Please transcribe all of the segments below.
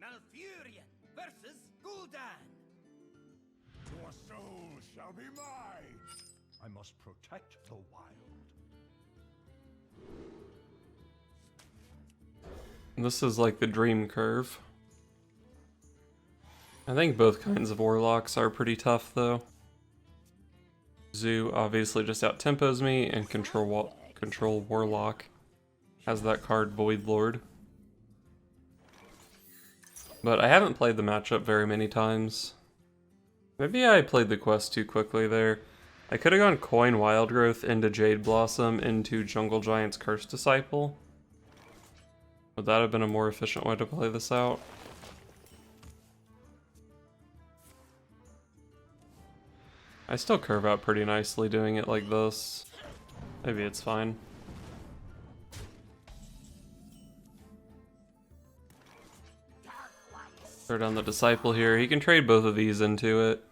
Malfurion versus Gul'dan. Your soul shall be mine. I must protect the wild. This is like the dream curve. I think both kinds of Warlocks are pretty tough though. Zoo obviously just out-tempos me, and Control Warlock has that card Void Lord. But I haven't played the matchup very many times. Maybe I played the quest too quickly there. I could have gone Coin Wildgrowth into Jade Blossom into Jungle Giant's Curse Disciple. Would that have been a more efficient way to play this out? I still curve out pretty nicely doing it like this. Maybe it's fine. Throw down the Disciple here. He can trade both of these into it,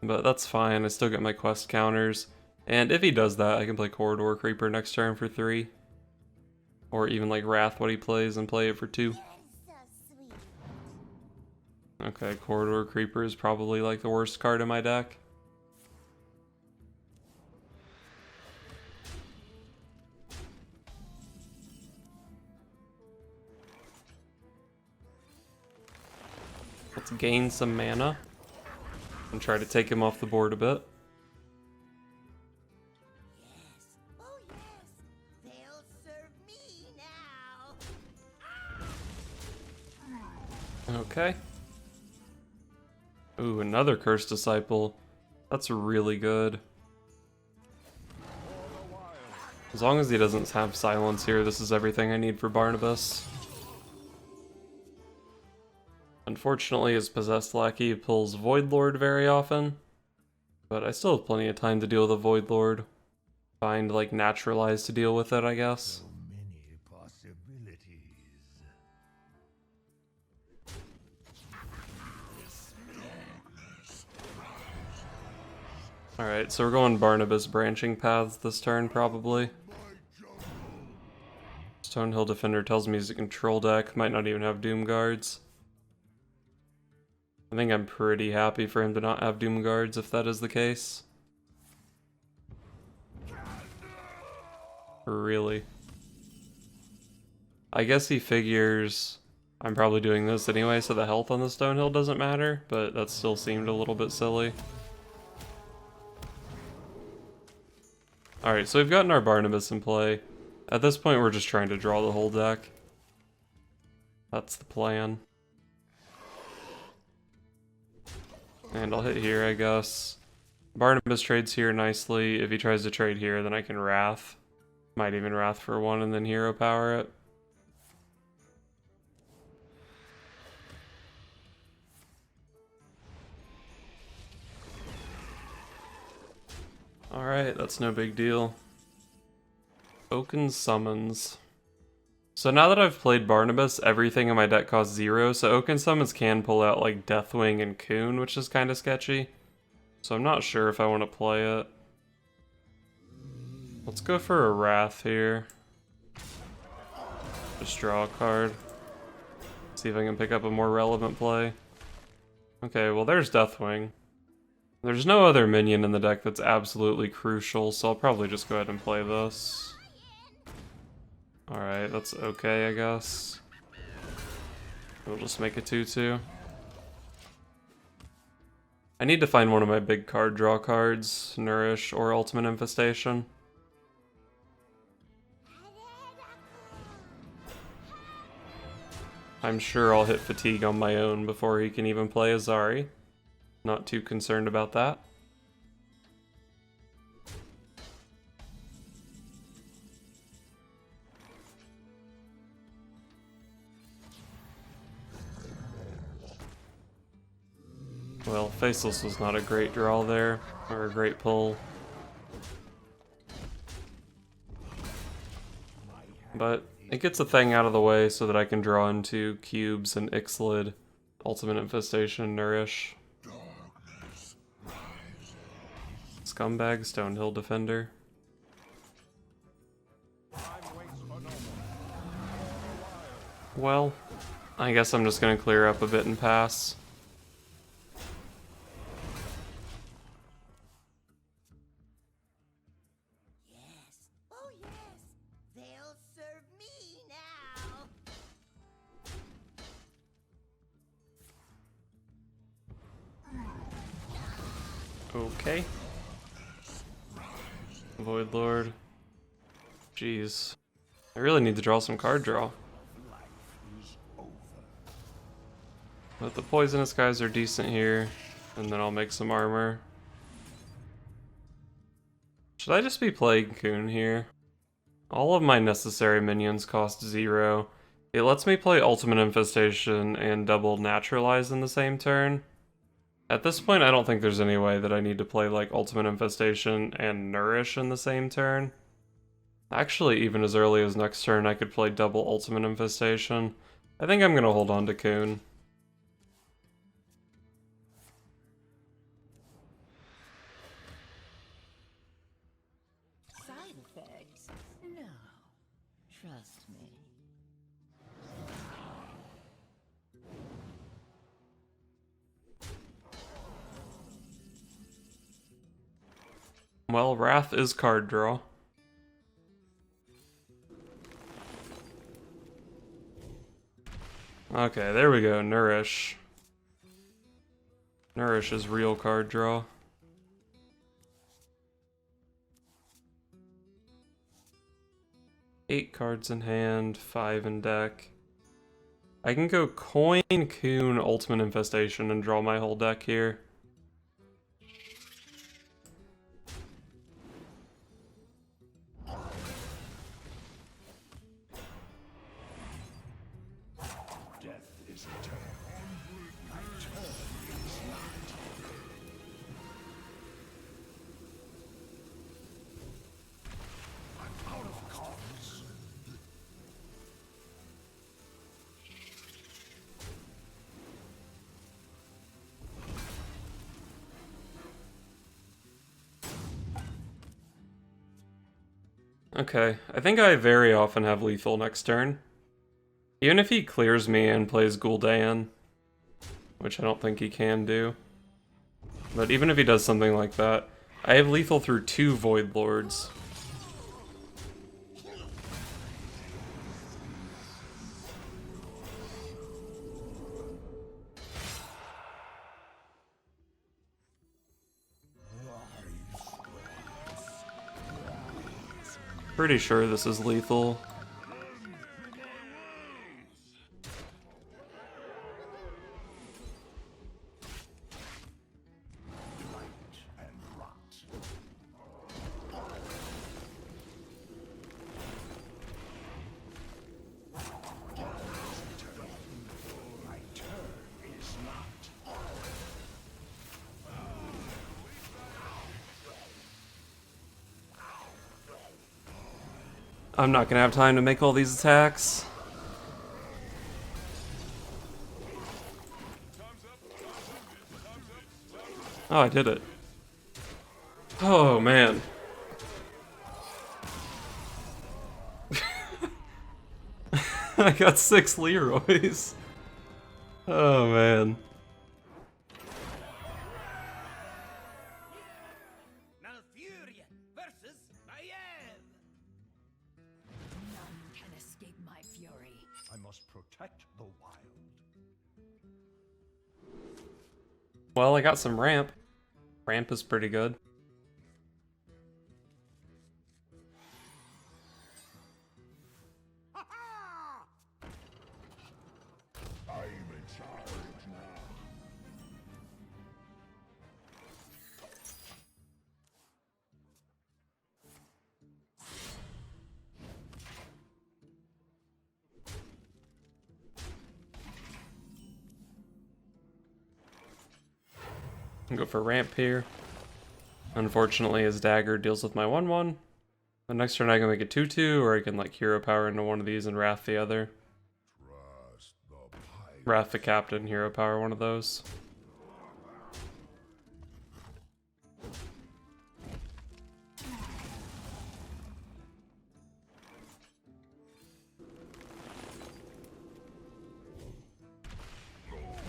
but that's fine. I still get my quest counters. And if he does that, I can play Corridor Creeper next turn for 3. Or even like Wrath what he plays and play it for 2. Okay, Corridor Creeper is probably like the worst card in my deck. Let's gain some mana and try to take him off the board a bit. Yes, oh yes, they'll serve me now. Okay. Ooh, another Cursed Disciple. That's really good. As long as he doesn't have Silence here, this is everything I need for Barnabas. Unfortunately, his Possessed Lackey pulls Void Lord very often, but I still have plenty of time to deal with a Void Lord. Find, like, Naturalize to deal with it, I guess. Many possibilities. Alright, so we're going Barnabas Branching Paths this turn, probably. Stonehill Defender tells me he's a control deck, might not even have Doom Guards. I think I'm pretty happy for him to not have Doom Guards if that is the case. Really. I guess he figures I'm probably doing this anyway, so the health on the Stonehill doesn't matter, but that still seemed a little bit silly. Alright, so we've gotten our Barnabas in play. At this point, we're just trying to draw the whole deck. That's the plan. And I'll hit here, I guess. Barnabas trades here nicely. If he tries to trade here, then I can Wrath. Might even Wrath for 1 and then Hero Power it. Alright, that's no big deal. Oaken Summons. So now that I've played Barnabas, everything in my deck costs 0, so Oaken Summons can pull out like Deathwing and Coon, which is kind of sketchy. So I'm not sure if I want to play it. Let's go for a Wrath here. Just draw a card. See if I can pick up a more relevant play. Okay, well there's Deathwing. There's no other minion in the deck that's absolutely crucial, so I'll probably just go ahead and play this. Alright, that's okay, I guess. We'll just make a 2/2. I need to find one of my big card draw cards, Nourish or Ultimate Infestation. I'm sure I'll hit Fatigue on my own before he can even play Azari. Not too concerned about that. Well, Faceless was not a great draw there, or a great pull. But it gets a thing out of the way so that I can draw into Cubes and Ixlid, Ultimate Infestation, Nourish. Scumbag, Stonehill Defender. Well, I guess I'm just gonna clear up a bit and pass. Yes. Oh, yes. They'll serve me now. Okay. Void Lord. Jeez. I really need to draw some card draw. But the poisonous guys are decent here. And then I'll make some armor. Should I just be playing Coon here? All of my necessary minions cost 0. It lets me play Ultimate Infestation and double Naturalize in the same turn. At this point, I don't think there's any way that I need to play like Ultimate Infestation and Nourish in the same turn. Actually, even as early as next turn, I could play double Ultimate Infestation. I think I'm gonna hold on to Coon. Side effects? No. Trust me. Well, Wrath is card draw. Okay, there we go, Nourish. Nourish is real card draw. Eight cards in hand, 5 in deck. I can go Coin, Coon, Ultimate Infestation and draw my whole deck here. Okay, I think I very often have lethal next turn. Even if he clears me and plays Gul'dan, which I don't think he can do. But even if he does something like that, I have lethal through 2 Void Lords. Pretty sure this is lethal. I'm not gonna have time to make all these attacks. Oh, I did it. Oh, man. I got 6 Leroys. Oh, man. Malfurion versus Maiev. None can escape my fury. I must protect the wild. Well, I got some ramp. Ramp is pretty good. I'm in charge now. Go for ramp here. Unfortunately, his dagger deals with my 1/1. The next turn I can make a 2/2, or I can like hero power into one of these and Wrath the other. Trust the pilot. Wrath the captain, hero power one of those.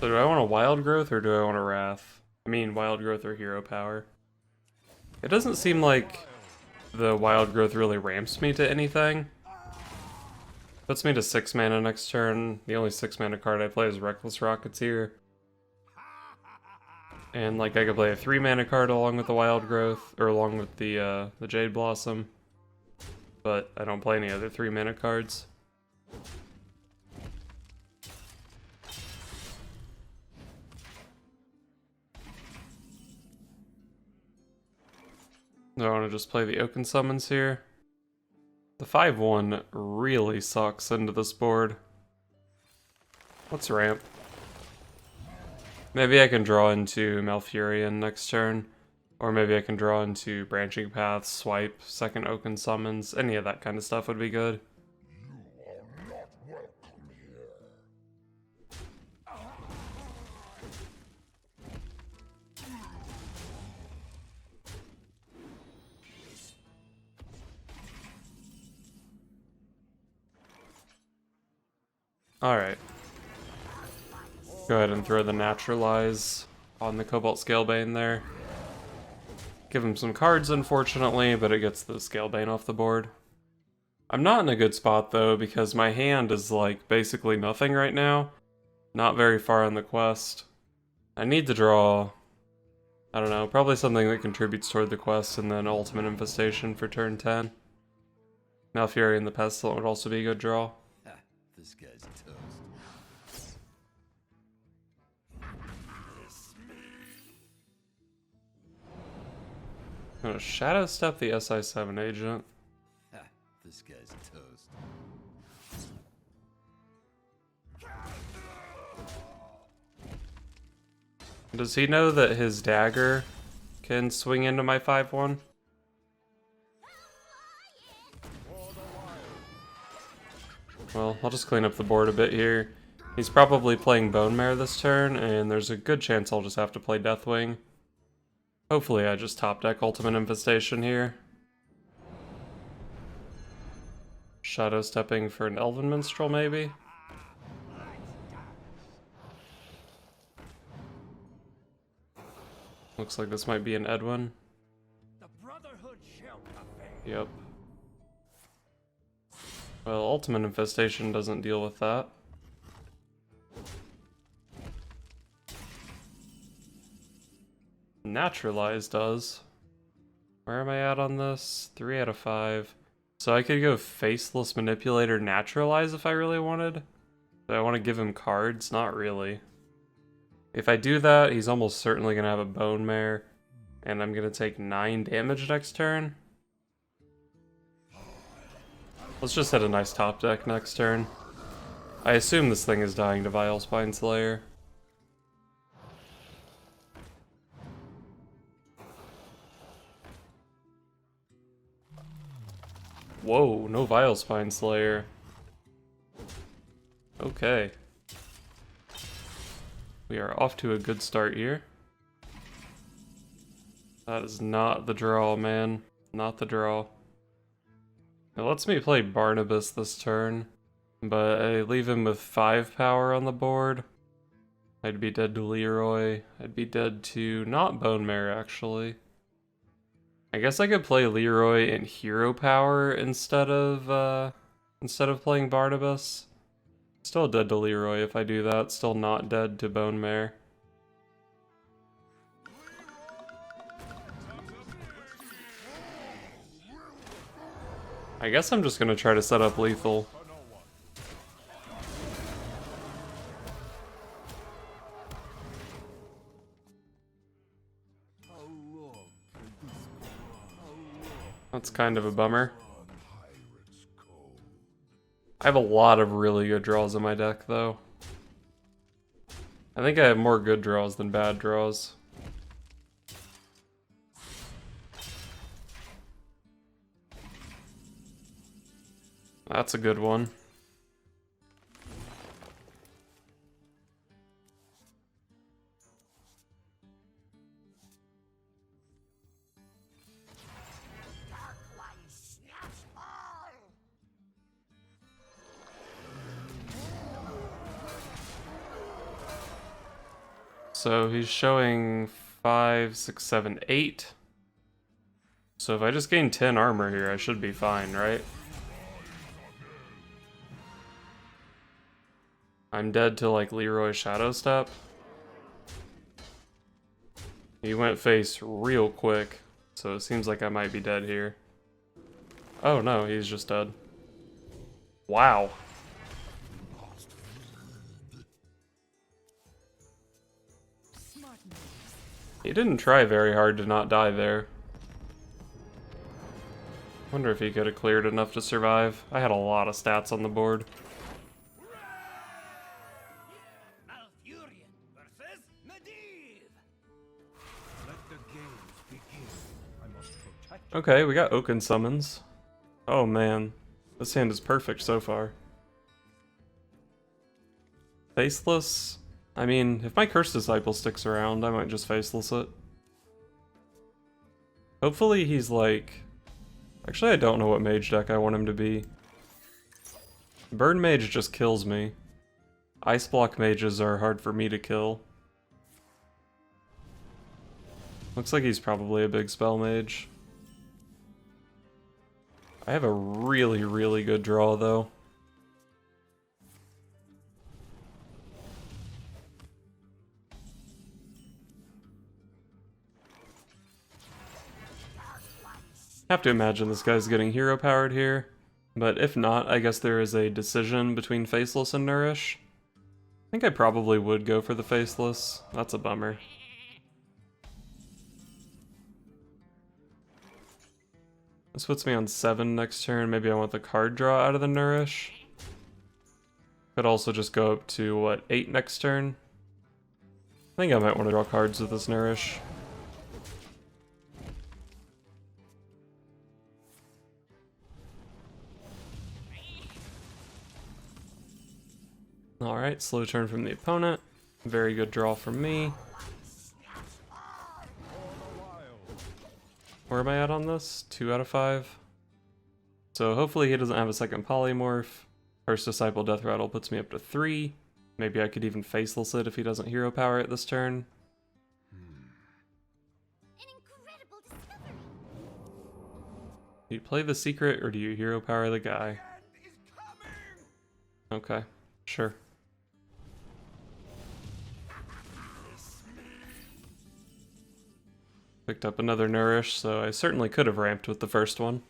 So do I want a Wild Growth or do I want a Wrath? I mean, Wild Growth or Hero Power. It doesn't seem like the Wild Growth really ramps me to anything. Puts me to 6 mana next turn. The only 6 mana card I play is Reckless Rocketeer. And like I could play a 3 mana card along with the Wild Growth, or along with the Jade Blossom. But I don't play any other 3 mana cards. Do I want to just play the Oaken Summons here? The 5/1 really sucks into this board. Let's ramp. Maybe I can draw into Malfurion next turn. Or maybe I can draw into Branching Paths, Swipe, second Oaken Summons. Any of that kind of stuff would be good. Alright. Go ahead and throw the Naturalize on the Cobalt Scalebane there. Give him some cards, unfortunately, but it gets the Scalebane off the board. I'm not in a good spot, though, because my hand is, like, basically nothing right now. Not very far on the quest. I need to draw, I don't know, probably something that contributes toward the quest, and then Ultimate Infestation for turn 10. Malfurion the Pestilent would also be a good draw. This guy's toast. I'm gonna Shadow Step the SI7 agent. This guy's toast. Does he know that his dagger can swing into my 5/1? Well, I'll just clean up the board a bit here. He's probably playing Bone Mare this turn, and there's a good chance I'll just have to play Deathwing. Hopefully I just top deck Ultimate Infestation here. Shadow Stepping for an Elven Minstrel, maybe? Looks like this might be an Edwin. The Brotherhood shall prevail. Yep. Well, Ultimate Infestation doesn't deal with that. Naturalize does. Where am I at on this? 3 out of 5. So I could go Faceless Manipulator Naturalize if I really wanted. Do I want to give him cards? Not really. If I do that, he's almost certainly going to have a Bone Mare. And I'm going to take 9 damage next turn. Let's just hit a nice top deck next turn. I assume this thing is dying to Vile Spine Slayer. Whoa, no Vile Spine Slayer. Okay. We are off to a good start here. That is not the draw, man. Not the draw. It lets me play Barnabas this turn, but I leave him with 5 power on the board. I'd be dead to Leroy. I'd be dead to not Bone Mare, actually. I guess I could play Leroy in Hero Power instead of playing Barnabas. Still dead to Leroy if I do that. Still not dead to Bone Mare. I guess I'm just gonna try to set up lethal. That's kind of a bummer. I have a lot of really good draws in my deck, though. I think I have more good draws than bad draws. That's a good one. So he's showing 5, 6, 7, 8. So if I just gain 10 armor here, I should be fine, right? I'm dead to like Leroy's Shadow Step. He went face real quick, so it seems like I might be dead here. Oh no, he's just dead. Wow. He didn't try very hard to not die there. Wonder if he could have cleared enough to survive. I had a lot of stats on the board. Okay, we got Oaken Summons. Oh man, this hand is perfect so far. Faceless? I mean, if my Cursed Disciple sticks around, I might just Faceless it. Hopefully he's like... Actually, I don't know what mage deck I want him to be. Burn Mage just kills me. Ice Block mages are hard for me to kill. Looks like he's probably a big spell mage. I have a really, really good draw, though. Have to imagine this guy's getting hero powered here, but if not, I guess there is a decision between Faceless and Nourish. I think I probably would go for the Faceless. That's a bummer. This puts me on 7 next turn. Maybe I want the card draw out of the Nourish. Could also just go up to, what, 8 next turn? I think I might want to draw cards with this Nourish. Alright, slow turn from the opponent. Very good draw from me. Where am I at on this? 2 out of 5. So hopefully he doesn't have a second polymorph. First Disciple Death Rattle puts me up to 3. Maybe I could even Faceless it if he doesn't hero power it this turn. An incredible discovery. Do you play the secret or do you hero power the guy? Okay, sure. Picked up another Nourish, so I certainly could have ramped with the first one.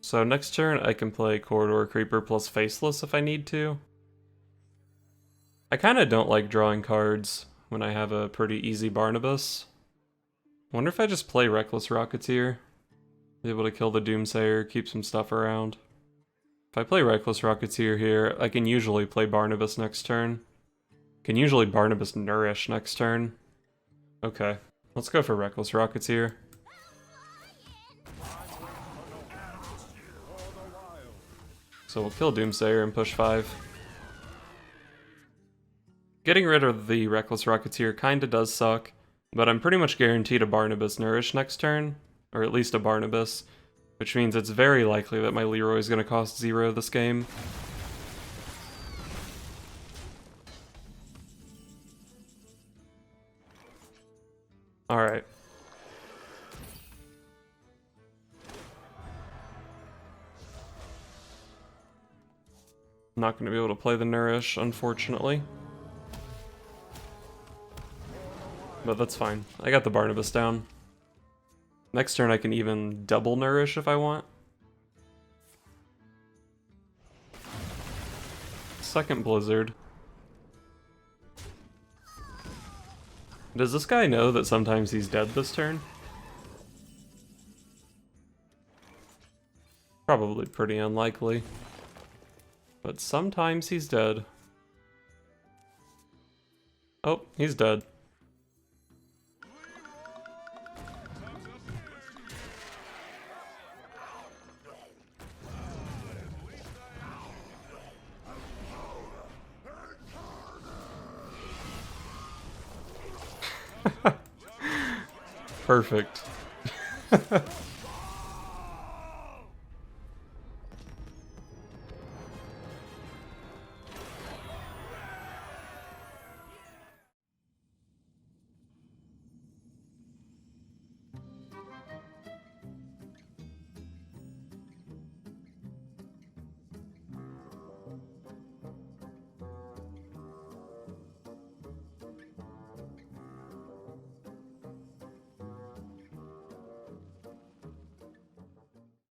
So next turn I can play Corridor Creeper plus Faceless if I need to. I kinda don't like drawing cards when I have a pretty easy Barnabas. Wonder if I just play Reckless Rocketeer. Be able to kill the Doomsayer, keep some stuff around. If I play Reckless Rocketeer here, I can usually play Barnabas next turn. Can usually Barnabas Nourish next turn. Okay. Let's go for Reckless Rocketeer. So we'll kill Doomsayer and push 5. Getting rid of the Reckless Rocketeer kinda does suck, but I'm pretty much guaranteed a Barnabas Nourish next turn, or at least a Barnabas, which means it's very likely that my Leroy is going to cost 0 this game. Alright. Not going to be able to play the Nourish, unfortunately. But that's fine. I got the Barnabas down. Next turn I can even double Nourish if I want. Second Blizzard. Does this guy know that sometimes he's dead this turn? Probably pretty unlikely. But sometimes he's dead. Oh, he's dead. Perfect.